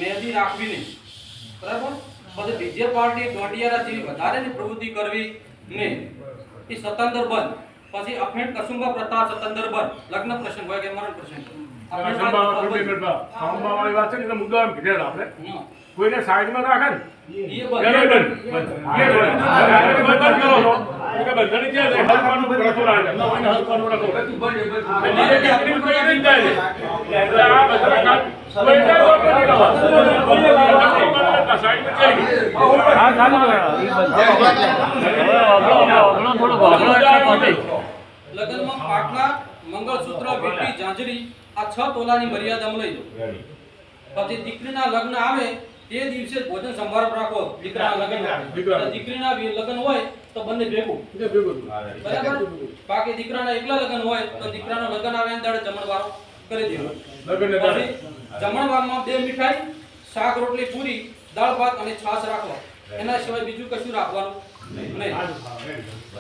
મહેંદી રાખવી નહીં, બરાબર. પછી બીજી પાર્ટી દોડિયારા જેવી વધારેની પ્રવૃત્તિ કરવી નહીં, એ સતંદર બંધ. પછી અફેણ કસુંબા પ્રથા સતંદર બંધ. લગ્ન પ્રસંગ હોય કે મરણ પ્રસંગ વાળી વાત છે ને મુદ્દો એમ કીધેલો આપણે કોઈને સાઈડમાં રાખે ને લગ્નમાં પાટલા, મંગળસૂત્ર, વીંટી, ઝાંઝરી આ 6 તોલાની મર્યાદામાં લઈ લો. પછી દીકરીના લગ્ન આવે તે દિવસે ભોજન સંભાર રાખો. દીકરાના લગ્ન દીકરીના લગ્ન હોય તો બંને ભેગું, બરાબર. બાકી દીકરાના એકલા લગ્ન હોય તો દીકરાનો લગ્ન આવે ત્યારે જમણવાર કરી દેવાનો. પછી જમણવારમાં 2 મીઠાઈ, શાક, રોટલી, પૂરી, દાળ ભાત અને છાશ રાખવા. એના સિવાય બીજું કશું રાખવાનું નહીં.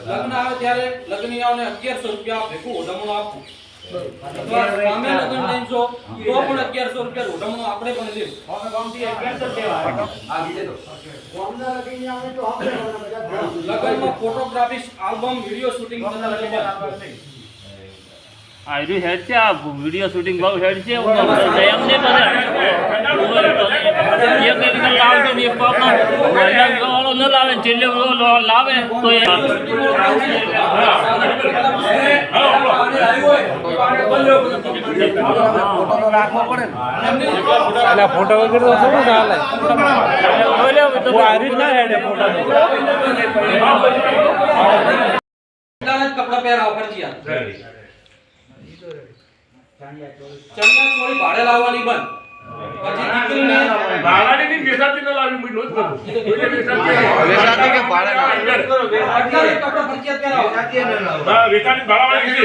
લગ્ન આવે ત્યારે લગ્નિયાઓને 1100 રૂપિયા ભેગું ઓઢમણું આપવું. સામે લગ્ન લઈને જો તો પણ 1100 રૂપિયા ઓઢમણું આપણે પણ લેવું. લગ્નમાં ફોટોગ્રાફી, આલ્બમ, વિડિયો શૂટિંગ આયુ હેડ છે આ વિડિયો શૂટિંગ બહુ હેડ છે એમને બધા એક એક લાવજો ને એક પાપા વાળો ન લાવે છેલ્લે લાવે તો એ ફોટો રાખવો પડે ને એટલે ફોટો વગર તો શું ચાલે તો આરી ના હેડે ફોટો કપડા પહેરાવ ફરજિયાત. ચણિયા ચોળી ભાડે લાવવાની બંધ. પછી દીકરીને ભાડાની ની વેસાતી ન લાવી મુઈ નોંધ કરું વેસાતી કે ભાડે અત્યારે કપડા ફરજિયાત પહેરાવો. હા વેસાતી ભાડાવાળી છે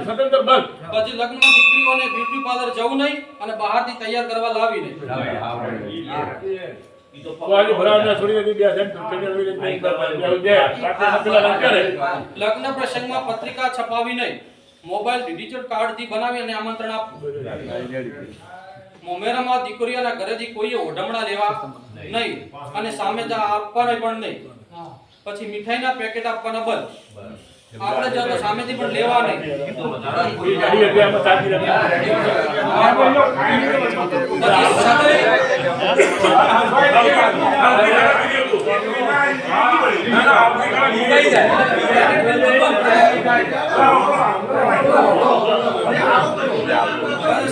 સ્વતંત્ર બંધ. પછી લગ્નમાં દીકરીઓને બ્યુટી પાર્લર જવું નહીં અને બહારથી તૈયાર કરવા લાવી નહીં. તો આજે ભરાવના છોડી દે બે જણ લગ્ન પ્રસંગમાં પત્રિકા છપાવી નહીં. મોબાઈલ ડિજિટલ કાર્ડ થી બનાવી અને આમંત્રણ આપવું. મોમેરામાં દીકરીઓના ઘરેથી કોઈએ ઓઢમણા લેવા નહીં અને સામે આપવાના પણ નહીં. પછી મીઠાઈના પેકેટ આપવાના બંધ. આપણે જો તો સામેથી પણ લેવા નહીં.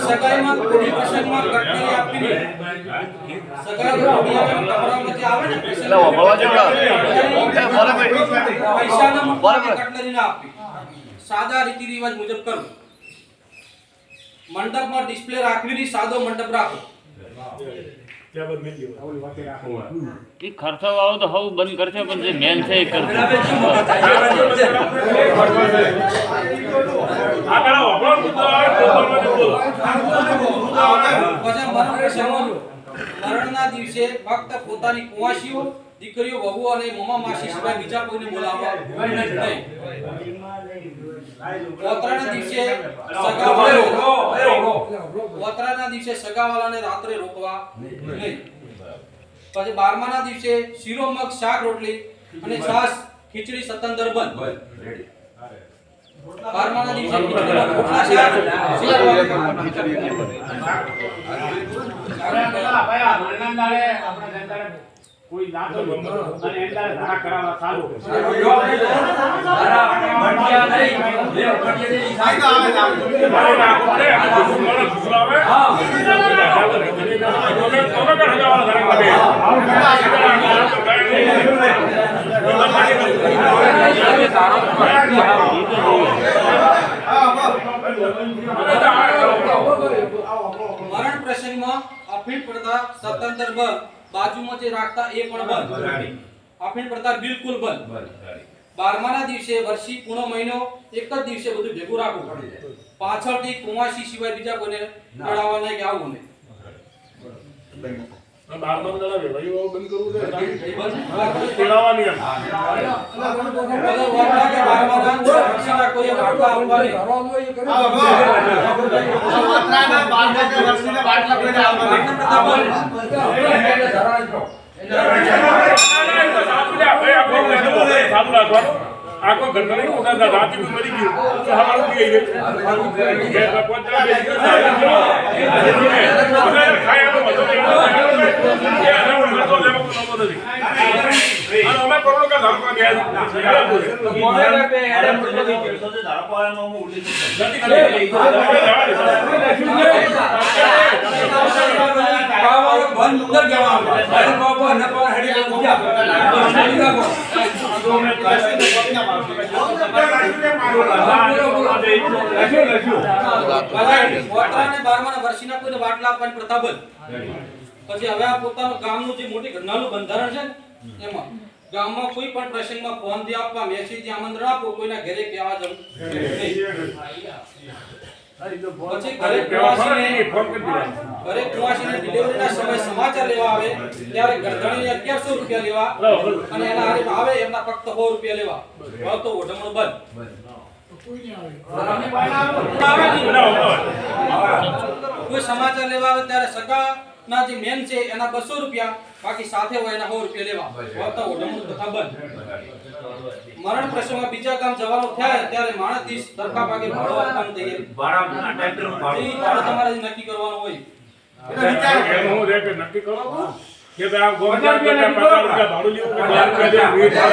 સગાઈમાં કોઈ પ્રસંગમાં કટલેરી આપવી નહીં. સગાઈમાં કપડામાંથી આવે ને પૈસાના મુદ્દામાં કટલેરી ના આપવી. સાદા રીતિ રિવાજ મુજબ કરવું. મંડપમાં ડિસ્પ્લે રાખવી નહીં, સાદો મંડપ રાખો. એ ખર્ચો વાળો તો હવે બંધ કરશે પણ જે મેન છે એ કરશે. મરણના દિવસે ફક્ત પોતાની કુંવાસીઓ, દીકરીઓ, વહુ અને મોમા માસી સિવાય બીજા કોઈને બોલાવવા નહીં. ઓતરાના દિવસે સગાવાલાને રાત્રે રોકવા નહીં. પછી 12માના દિવસે શીરો, મગ, શાક, રોટલી અને છાશ, ખીચડી સતંદર બંધ. 12માના દિવસે ખીચડીમાં રોટલા, શાક, કોઈ નાતો અને એન્ડર ધારા કરાવવા સારું મરણ પ્રસંગમાં અફીણ પડતા સતંતર બંધ. બાજુમાં જે રાખતા એ પણ બંધ. અફીણ પડતા બિલકુલ બંધ. 12માના દિવસે વર્ષી પૂર્ણ મહિનો એક જ દિવસે બધું ભેગું રાખવું. પાછળથી કુંવાસી સિવાય બીજા કોઈને લડાવવા નહીં કે આવું નહીં. બાર દાડા વેવાઈઓ બંધ કરવું છે એ બંધ. ખોલાવાની એમ બધા વાળા કે બારમાના વર્ષના કોઈએ વાટલા આપવાની. આખો ઘરનો મોટા રાતે મરી ગયું સવારે પી ગઈ વર્ષના કોઈને વાટલા આપવાની પ્રથા બંધ. પછી હવે આ પોતાનું ગામનું જે મોટી ઘટનાનું બંધારણ છે ને એમાં ગામમાં કોઈ પણ પ્રસંગમાં ફોનથી આપવા મેસેજથી આમંત્રણ આપો કોઈના ઘરે કહેવા જવું નહીં. પછી ઘરે પ્રવાસીને ડિલિવરીના સમય સમાચાર લેવા આવે ત્યારે ગરદણીને 1100 રૂપિયા લેવા અને એના હારીમાં આવે એમના ફક્ત 100 રૂપિયા લેવા. હવે તો ઓઢમણું બંધ. કોઈ સમાચાર લેવા આવે ત્યારે સગાના જે મેન છે એના 200 રૂપિયા બાકી સાથે હોય એના 100 રૂપિયા લેવા. હવે તો ઓઢમણું તથા બંધ. મરણ પ્રસંગમાં બીજા ગામ જવાનું થાય ત્યારે માણસથી સરખા ભાગે ભાડો આપવાની તૈયારી. ભાડો તમારે નક્કી કરવાનું હોય. નક્કી કરો કે ભાઈ આ ગોમદાર કે 50 રૂપિયા ભાડું લેવું કે રૂપિયા